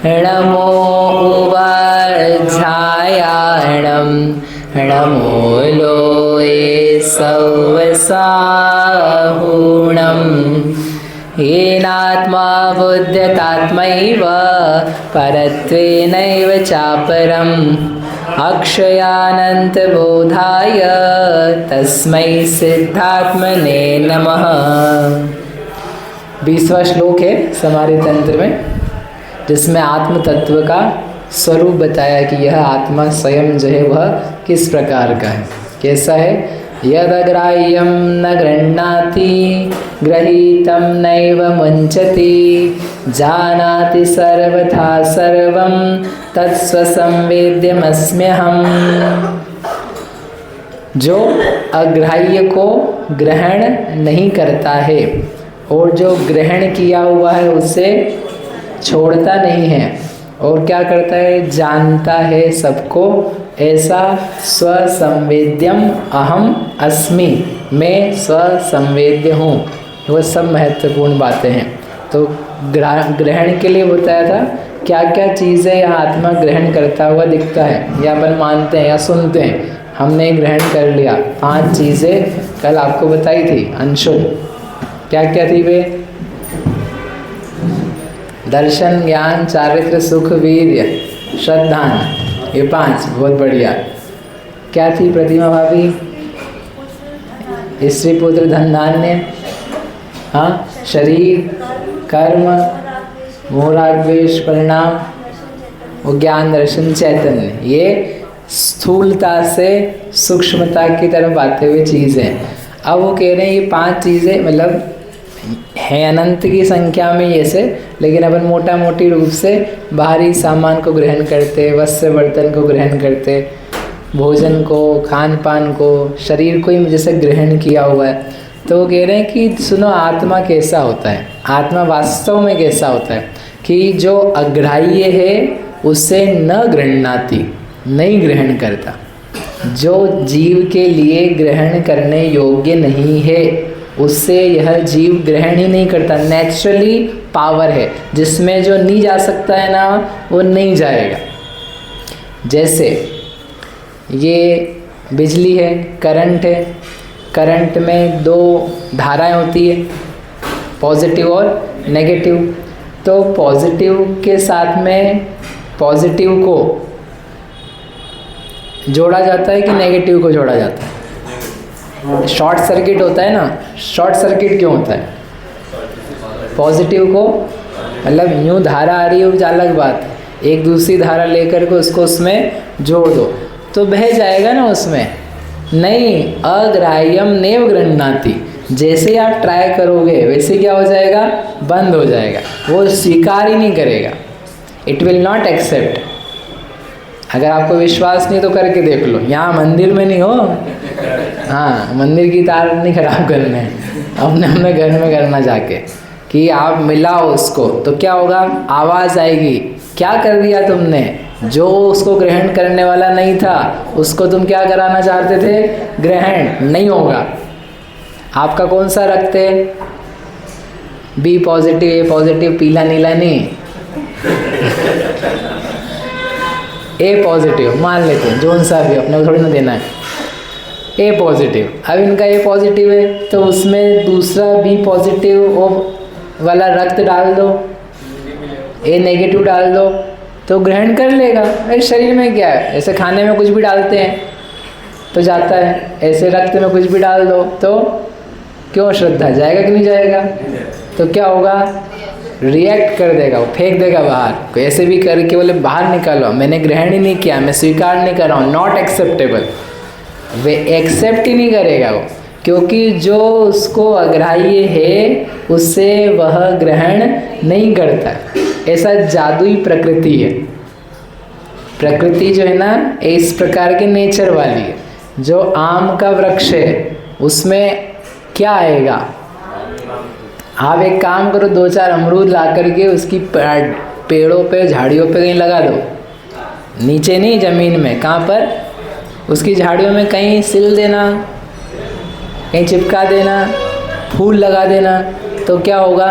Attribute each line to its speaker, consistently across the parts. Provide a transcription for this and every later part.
Speaker 1: नमो उवार्धायाणं नमो लोये सवसाहुणं येनात्मा बुध्यतात्मैव परत्वेनैव चापरम् अक्षयानन्तबोधाय तस्मै सिद्धात्मने नमः। 20वां श्लोक है समाधि तंत्र में, जिसमें आत्म तत्व का स्वरूप बताया कि यह आत्मा स्वयं जो है वह किस प्रकार का है, कैसा है। यदग्राह्यं न गृह्णाति गृहीतं नैव मुञ्चति जानाति सर्वथा सर्वं तत्स्वसंवेद्यमस्म्यहम्। जो अग्राह्य को ग्रहण नहीं करता है और जो ग्रहण किया हुआ है उसे छोड़ता नहीं है और क्या करता है, जानता है सबको, ऐसा स्वसंवेद्यम अहम अस्मि, मैं स्वसंवेद्य हूँ। वह सब महत्वपूर्ण बातें हैं। तो ग्रहण के लिए बताया था क्या क्या चीज़ें यह आत्मा ग्रहण करता हुआ दिखता है, या अपन मानते हैं या सुनते हैं। हमने ग्रहण कर लिया 5 चीज़ें कल आपको बताई थी अंशुल, क्या क्या थी वे? दर्शन, ज्ञान, चारित्र, सुख, वीर्य, श्रद्धा, ये 5। बहुत बढ़िया। क्या थी प्रतिमा भाभी? स्त्री पुत्र धन धान्य, हाँ, शरीर, कर्म, मोराग्वेश, परिणाम, वो ज्ञान, दर्शन, चैतन्य। ये स्थूलता से सूक्ष्मता की तरफ आते हुए चीज़ें। अब वो कह रहे हैं ये 5 चीज़ें मतलब है अनंत की संख्या में ये से, लेकिन अपन मोटा मोटी रूप से बाहरी सामान को ग्रहण करते, वस्त्र बर्तन को ग्रहण करते, भोजन को, खान पान को, शरीर को ही जैसे ग्रहण किया हुआ है। तो वो कह रहे हैं कि सुनो आत्मा कैसा होता है, आत्मा वास्तव में कैसा होता है कि जो अग्राह्य है उसे न गृह्णाति, नहीं ग्रहण करता। जो जीव के लिए ग्रहण करने योग्य नहीं है उससे यह जीव ग्रहण ही नहीं करता। नेचुरली पावर है, जिसमें जो नहीं जा सकता है ना वो नहीं जाएगा। जैसे ये बिजली है, करंट है, करंट में 2 धाराएं होती है, पॉजिटिव और नेगेटिव। तो पॉजिटिव के साथ में पॉजिटिव को जोड़ा जाता है कि नेगेटिव को जोड़ा जाता है? शॉर्ट सर्किट होता है ना। शॉर्ट सर्किट क्यों होता है? पॉजिटिव को मतलब यूँ धारा आ रही है वो अलग बात है, एक दूसरी धारा लेकर के उसको उसमें जोड़ दो तो बह जाएगा ना उसमें। नहीं, अग्राह्यम नैव गृह्णाति, जैसे ही आप ट्राई करोगे वैसे क्या हो जाएगा, बंद हो जाएगा, वो स्वीकार ही नहीं करेगा। It will not accept. अगर आपको विश्वास नहीं तो करके देख लो, यहाँ मंदिर में नहीं हो, हाँ मंदिर की तार नहीं खराब करना है, अपने घर में करना जाके कि आप मिलाओ उसको तो क्या होगा, आवाज़ आएगी। क्या कर दिया तुमने, जो उसको ग्रहण करने वाला नहीं था उसको तुम क्या कराना चाहते थे, ग्रहण नहीं होगा। आपका कौन सा रक्त है, बी पॉजिटिव, ए पॉजिटिव, पीला नीला नहीं, ए पॉजिटिव मान लेते हैं, जो सा भी, अपने को थोड़ी ना देना है, ए पॉजिटिव। अब इनका ए पॉजिटिव है तो उसमें दूसरा बी पॉजिटिव वाला रक्त डाल दो, ए नेगेटिव डाल दो तो ग्रहण कर लेगा। अरे शरीर में क्या है, ऐसे खाने में कुछ भी डालते हैं तो जाता है, ऐसे रक्त में कुछ भी डाल दो तो क्यों श्रद्धा, जाएगा कि नहीं जाएगा? तो क्या होगा, रिएक्ट कर देगा, वो फेंक देगा बाहर। कोई ऐसे भी करके बोले बाहर निकालो, मैंने ग्रहण ही नहीं किया, मैं स्वीकार नहीं कर रहा हूँ, नॉट एक्सेप्टेबल। वे एक्सेप्ट ही नहीं करेगा वो, क्योंकि जो उसको अग्राह्य है उससे वह ग्रहण नहीं करता। ऐसा जादुई प्रकृति है। प्रकृति जो है ना इस प्रकार के नेचर वाली है। जो आम का वृक्ष है उसमें क्या आएगा, आप एक काम करो, 2-4 अमरूद ला करके उसकी पेड़ों पे झाड़ियों पे कहीं लगा दो, नीचे नहीं ज़मीन में, कहाँ पर, उसकी झाड़ियों में कहीं सिल देना, कहीं चिपका देना, फूल लगा देना, तो क्या होगा,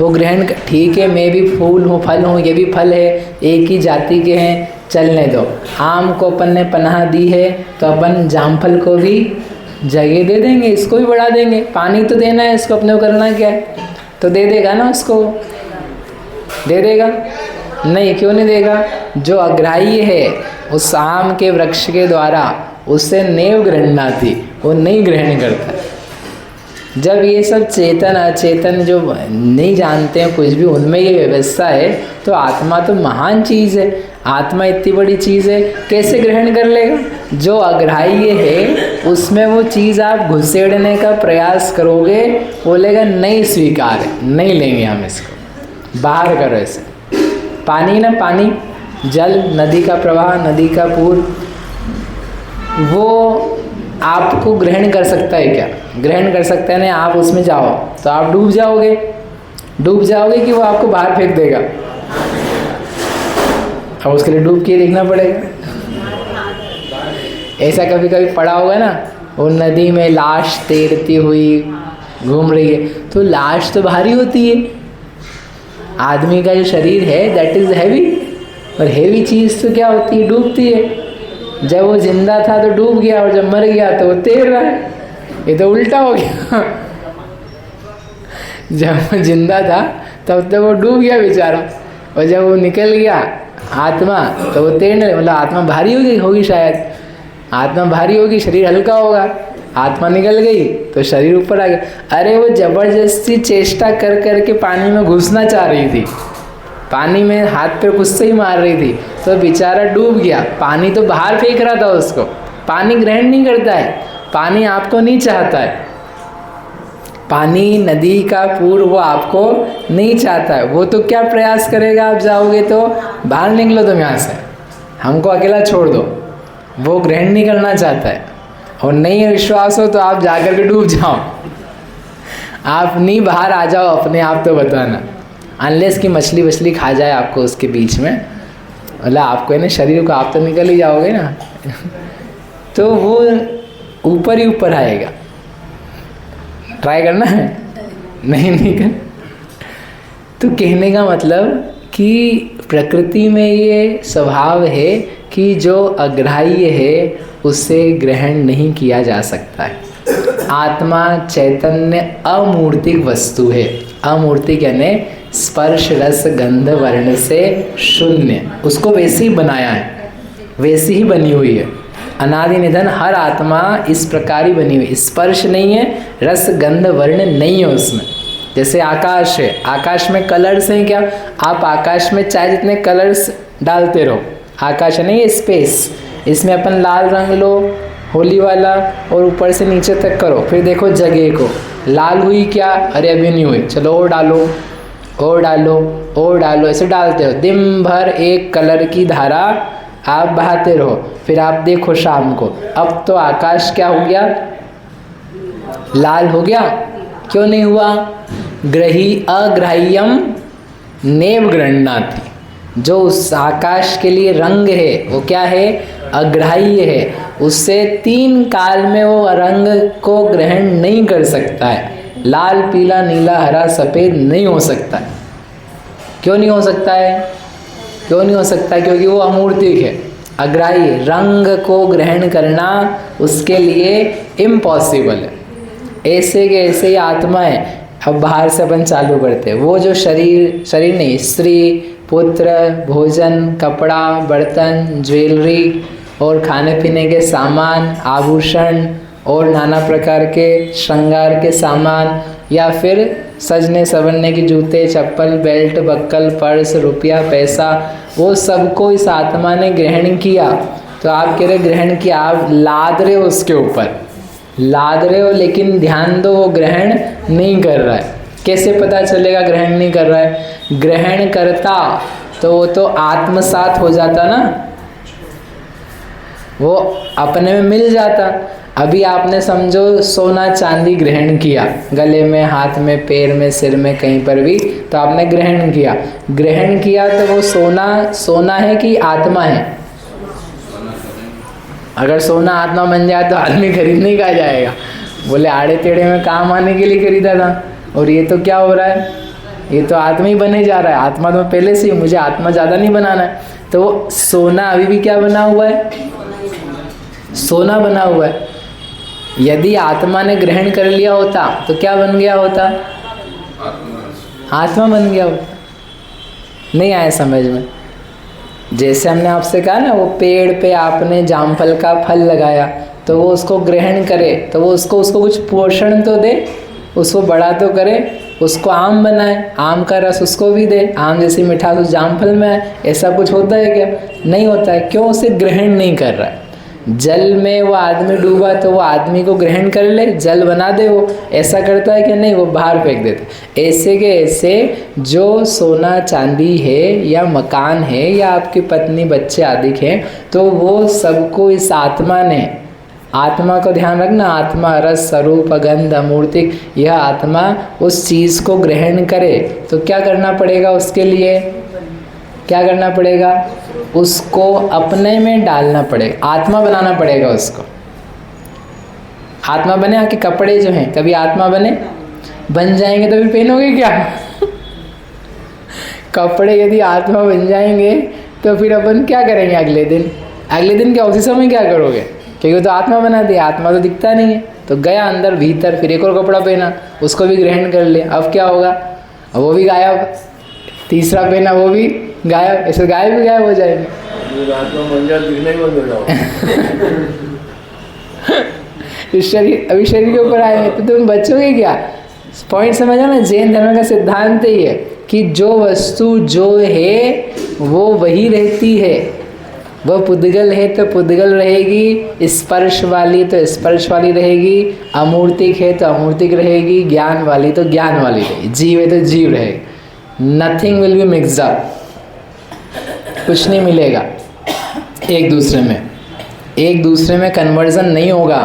Speaker 1: वो ग्रहण ठीक है, मैं भी फूल हूँ, फल हूँ, ये भी फल है, एक ही जाति के हैं, चलने दो। आम को अपन ने पनाह दी है तो अपन जामफल को भी जगह दे देंगे, इसको भी बढ़ा देंगे। पानी तो देना है इसको, अपने को करना क्या है, तो दे देगा ना उसको, दे देगा? नहीं, क्यों नहीं देगा? जो अग्राह्य है उस आम के वृक्ष के द्वारा उससे नेव ग्रहणा थी, वो नहीं ग्रहण करता। जब ये सब चेतन अचेतन जो नहीं जानते हैं कुछ भी, उनमें ये व्यवस्था है, तो आत्मा तो महान चीज़ है, आत्मा इतनी बड़ी चीज़ है, कैसे ग्रहण कर लेगा? जो अग्राह्य है उसमें वो चीज़ आप घुसेड़ने का प्रयास करोगे, बोलेगा नहीं स्वीकार है, नहीं लेंगे हम इसको, बाहर करो इसे। पानी ना, पानी, जल, नदी का प्रवाह, नदी का पूर, वो आपको ग्रहण कर सकता है क्या? ग्रहण कर सकता है नहीं, आप उसमें जाओ तो आप डूब जाओगे। डूब जाओगे कि वो आपको बाहर फेंक देगा? अब उसके लिए डूब के देखना पड़ेगा। ऐसा कभी कभी पड़ा होगा ना, वो नदी में लाश तैरती हुई घूम रही है, तो लाश तो भारी होती है, आदमी का जो शरीर है दैट इज हैवी, और हैवी चीज़ तो क्या होती है? डूबती है। जब वो जिंदा था तो डूब गया, और जब मर गया तो वो तैर रहा है। ये तो उल्टा हो गया। जब वो जिंदा था तब तक वो डूब गया बेचारा, और जब वो निकल गया आत्मा तो वो तैरने लगा। मतलब आत्मा भारी होगी शायद, आत्मा भारी होगी, शरीर हल्का होगा, आत्मा निकल गई तो शरीर ऊपर आ गया। अरे वो जबरदस्ती चेष्टा कर करके पानी में घुसना चाह रही थी, पानी में हाथ पे कुछ से ही मार रही थी, तो बेचारा डूब गया। पानी तो बाहर फेंक रहा था उसको। पानी ग्रहण नहीं करता है, पानी आपको नहीं चाहता है। पानी, नदी का पूर वो आपको नहीं चाहता है। वो तो क्या प्रयास करेगा, आप जाओगे तो बाहर निकलो तुम यहाँ से, हमको अकेला छोड़ दो। वो ग्रहण नहीं करना चाहता है। और नहीं विश्वास हो तो आप जाकर के डूब जाओ, आप नहीं बाहर आ जाओ अपने आप, तो बताना। अनलेस कि मछली वछली खा जाए आपको उसके बीच में, मतलब आपको है ना शरीर को, आप तो निकल ही जाओगे ना। तो वो ऊपर ही ऊपर आएगा। ट्राई करना है? नहीं कर। तो कहने का मतलब कि प्रकृति में ये स्वभाव है कि जो अग्राह्य है उसे ग्रहण नहीं किया जा सकता है। आत्मा चैतन्य अमूर्तिक वस्तु है। अमूर्तिक यानी स्पर्श रस गंध वर्ण से शून्य, उसको वैसे ही बनाया है, वैसी ही बनी हुई है। अनादि निधन हर आत्मा इस प्रकार ही बनी हुई। स्पर्श नहीं है, रस गंध वर्ण नहीं है उसमें। जैसे आकाश है, आकाश में कलर्स हैं क्या? आप आकाश में चाहे जितने कलर्स डालते रहो, आकाश है नहीं, ये स्पेस, इसमें अपन लाल रंग लो होली वाला और ऊपर से नीचे तक करो, फिर देखो जगह को लाल हुई क्या? अरे अभी नहीं हुई, चलो और डालो और डालो और डालो, ऐसे डालते हो। दिन भर एक कलर की धारा आप बहाते रहो, फिर आप देखो शाम को, अब तो आकाश क्या हो गया? लाल हो गया। क्यों नहीं हुआ? ग्रही अग्राह्यम नेव गृह्णाति। जो उस आकाश के लिए रंग है वो क्या है? अग्राह्य है। उससे 3 काल में वो रंग को ग्रहण नहीं कर सकता है। लाल पीला नीला हरा सफ़ेद नहीं हो सकता है। क्यों नहीं हो सकता है? क्यों नहीं हो सकता? क्योंकि वो अमूर्तिक है, अग्राह्य। रंग को ग्रहण करना उसके लिए इम्पॉसिबल है। ऐसे के ऐसे ही आत्मा है। अब बाहर से अपन चालू करते हैं। वो जो शरीर नहीं, स्त्री पुत्र भोजन कपड़ा बर्तन ज्वेलरी और खाने पीने के सामान आभूषण और नाना प्रकार के श्रृंगार के सामान, या फिर सजने संवरने के जूते चप्पल बेल्ट बक्कल पर्स रुपया पैसा, वो सबको इस आत्मा ने ग्रहण किया। तो आप कह रहे ग्रहण किया, आप लाद रहे हो उसके ऊपर, लाद रहे हो, लेकिन ध्यान दो वो ग्रहण नहीं कर रहा है। कैसे पता चलेगा ग्रहण नहीं कर रहा है? ग्रहण करता तो वो तो आत्मसात हो जाता ना, वो अपने में मिल जाता। अभी आपने समझो सोना चांदी ग्रहण किया, गले में हाथ में पैर में सिर में कहीं पर भी, तो आपने ग्रहण किया। ग्रहण किया तो वो सोना है कि आत्मा है? अगर सोना आत्मा बन जाए तो आदमी खरीदने का जाएगा, बोले आड़े टेढ़े में काम आने के लिए खरीदा था। और ये तो क्या हो रहा है? ये तो आत्मा ही बने जा रहा है, आत्मा तो पहले से ही, मुझे आत्मा ज़्यादा नहीं बनाना है। तो वो सोना अभी भी क्या बना हुआ है? सोना बना हुआ है। यदि आत्मा ने ग्रहण कर लिया होता तो क्या बन गया होता? आत्मा बन गया होता। नहीं आया समझ में? जैसे हमने आपसे कहा ना, वो पेड़ पे आपने जामफल का फल लगाया तो वो उसको ग्रहण करे, तो वो उसको कुछ पोषण तो दे, उसको बड़ा तो करे, उसको आम बनाए, आम का रस उसको भी दे, आम जैसी मिठास उस जामफल में है। ऐसा कुछ होता है क्या? नहीं होता है। क्यों? उसे ग्रहण नहीं कर रहा है। जल में वो आदमी डूबा तो वो आदमी को ग्रहण कर ले, जल बना दे, वो ऐसा करता है कि नहीं? वो बाहर फेंक देते। ऐसे के ऐसे जो सोना चांदी है या मकान है या आपकी पत्नी बच्चे आदि हैं, तो वो सबको इस आत्मा ने, आत्मा को ध्यान रखना, आत्मा रस स्वरूप गंध मूर्ति, यह आत्मा उस चीज़ को ग्रहण करे तो क्या करना पड़ेगा? उसके लिए क्या करना पड़ेगा? उसको अपने में डालना पड़ेगा, आत्मा बनाना पड़ेगा उसको। आत्मा बने। आपके कपड़े जो हैं कभी आत्मा बन जाएंगे तो भी पहनोगे क्या? कपड़े यदि आत्मा बन जाएंगे तो फिर अपन क्या करेंगे अगले दिन? अगले दिन क्या, उसी समय क्या करोगे? क्योंकि तो आत्मा बना दिया, आत्मा तो दिखता नहीं है। तो गया अंदर भीतर, फिर एक और कपड़ा पहना, उसको भी ग्रहण कर लिया। अब क्या होगा? अब वो भी गायब। तीसरा पहना, वो भी गायब। ऐसे गायब भी गायब हो जाएंगे। शरीर, अभी शरीर के ऊपर आए तो तुम बचोगे क्या? पॉइंट समझो ना। जैन धर्म का सिद्धांत ही है कि जो वस्तु जो है वो वही रहती है। वह पुद्गल है तो पुद्गल रहेगी, स्पर्श वाली तो स्पर्श वाली रहेगी, अमूर्तिक है तो अमूर्तिक रहेगी, ज्ञान वाली तो ज्ञान वाली रहेगी, जीव है तो जीव रहेगी। Nothing will be mixed up. कुछ नहीं मिलेगा एक दूसरे में कन्वर्जन नहीं होगा।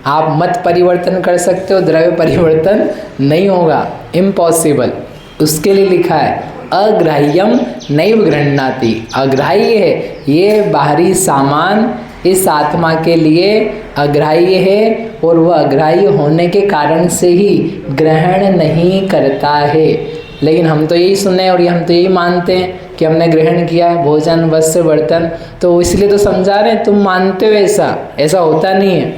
Speaker 1: आप मत परिवर्तन कर सकते हो, द्रव्य परिवर्तन नहीं होगा, इम्पॉसिबल। उसके लिए लिखा है अग्राह्यम नैव गृह्णाति। अग्राह्य है, ये बाहरी सामान इस आत्मा के लिए अग्राह्य है और वह अग्राह्य होने के कारण से ही ग्रहण नहीं करता है। लेकिन हम तो यही सुने और हम तो यही मानते हैं कि हमने ग्रहण किया भोजन वस्त्र बर्तन, तो इसलिए तो समझा रहे हैं। तुम मानते हो ऐसा होता नहीं है।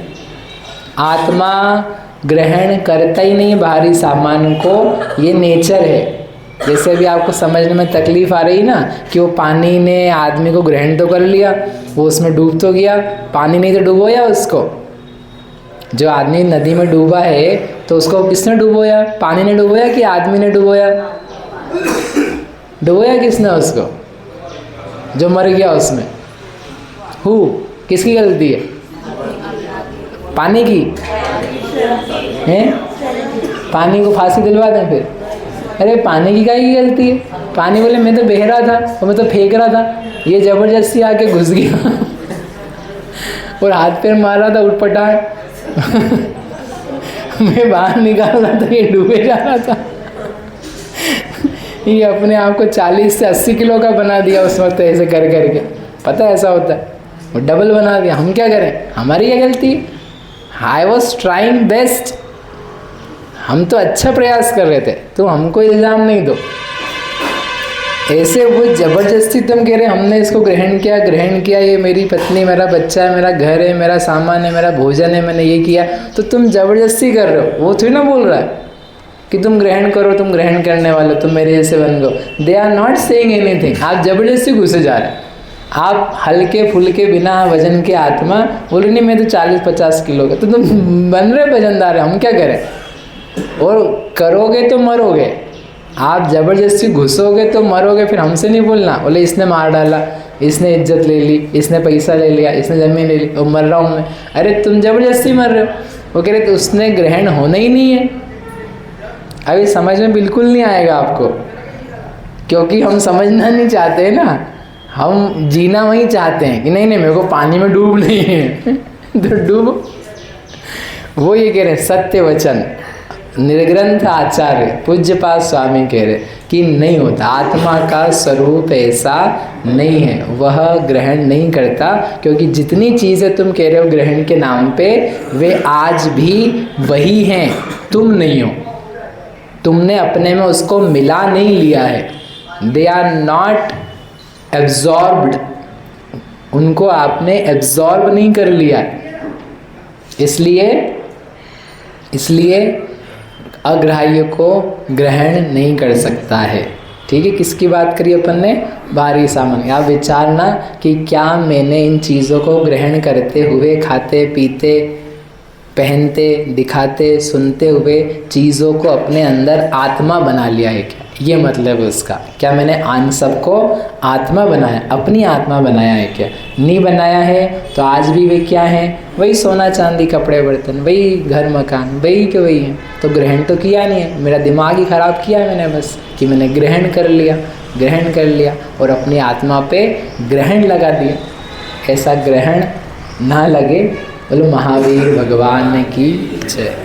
Speaker 1: आत्मा ग्रहण करता ही नहीं बाहरी सामान को, ये नेचर है। जैसे भी आपको समझने में तकलीफ आ रही ना कि वो पानी ने आदमी को ग्रहण तो कर लिया, वो उसमें डूब तो गया, पानी नहीं तो डुबोया उसको। जो आदमी नदी में डूबा है तो उसको किसने डुबोया? पानी ने डुबोया कि आदमी ने डुबोया? डुबोया किसने उसको? जो मर गया उसमें। किसकी गलती है? पानी की है? पानी को फांसी दिलवा दें फिर? अरे पानी की काहे की गलती है? पानी बोले मैं तो बह रहा था और मैं तो फेंक रहा था, ये जबरदस्ती आके घुस गया और हाथ पैर मार रहा था उठपटाट मैं बाहर निकाल रहा था, ये डूबे जा रहा था ये अपने आप को 40 से 80 किलो का बना दिया उस वक्त ऐसे कर करके। पता है ऐसा होता है, वो डबल बना दिया। हम क्या करें? हमारी क्या गलती? I was trying best. हम तो अच्छा प्रयास कर रहे थे, तो हमको इल्ज़ाम नहीं दो। ऐसे वो ज़बरदस्ती तुम कह रहे हमने इसको ग्रहण किया, ये मेरी पत्नी, मेरा बच्चा है, मेरा घर है, मेरा सामान है, मेरा भोजन है, मैंने ये किया, तो तुम ज़बरदस्ती कर रहे हो। वो थोड़ी ना बोल रहा है कि तुम ग्रहण करो, तुम ग्रहण करने वाले, तुम मेरे जैसे बन गो। They are not saying anything. आप ज़बरदस्ती घुसे जा रहे हैं। आप हल्के फुल्के बिना वजन के आत्मा बोल रहे नहीं मैं तो 40-50 किलो का, तो तुम बन रहे वजनदार है, हम क्या करें? और करोगे तो मरोगे। आप ज़बरदस्ती घुसोगे तो मरोगे। फिर हमसे नहीं बोलना बोले इसने मार डाला, इसने इज्जत ले ली, इसने पैसा ले लिया, इसने ज़मीन ले ली और मर रहा हूँ मैं। अरे तुम ज़बरदस्ती मर रहे हो। वो कह रहे तो उसने ग्रहण होना ही नहीं है। अभी समझ में बिल्कुल नहीं आएगा आपको, क्योंकि हम समझना नहीं चाहते हैं ना, हम जीना वही चाहते हैं कि नहीं मेरे को पानी में डूब नहीं है तो डूबो। वो ये कह रहे सत्य वचन निर्ग्रंथ आचार्य पूज्यपाद स्वामी कह रहे कि नहीं होता। आत्मा का स्वरूप ऐसा नहीं है, वह ग्रहण नहीं करता। क्योंकि जितनी चीज़ें तुम कह रहे हो ग्रहण के नाम पे, वे आज भी वही हैं, तुम नहीं हो। तुमने अपने में उसको मिला नहीं लिया है। दे आर नॉट एब्जॉर्ब्ड, उनको आपने एब्जॉर्ब नहीं कर लिया, इसलिए अग्राह्य को ग्रहण नहीं कर सकता है। ठीक है, किसकी बात करी अपन ने? बाहरी सामान। आप विचारना कि क्या मैंने इन चीज़ों को ग्रहण करते हुए, खाते पीते, पहनते, दिखाते, सुनते हुए चीज़ों को अपने अंदर आत्मा बना लिया है क्या? ये मतलब है उसका। क्या मैंने आन सबको आत्मा बनाया, अपनी आत्मा बनाया है क्या? नहीं बनाया है तो आज भी वे क्या हैं? वही सोना चांदी कपड़े बर्तन, वही घर मकान, वही के वही हैं। तो ग्रहण तो किया नहीं है, मेरा दिमाग ही खराब किया मैंने, बस कि मैंने ग्रहण कर लिया और अपनी आत्मा पे ग्रहण लगा दिया। ऐसा ग्रहण ना लगे। बोलो महावीर भगवान की जय।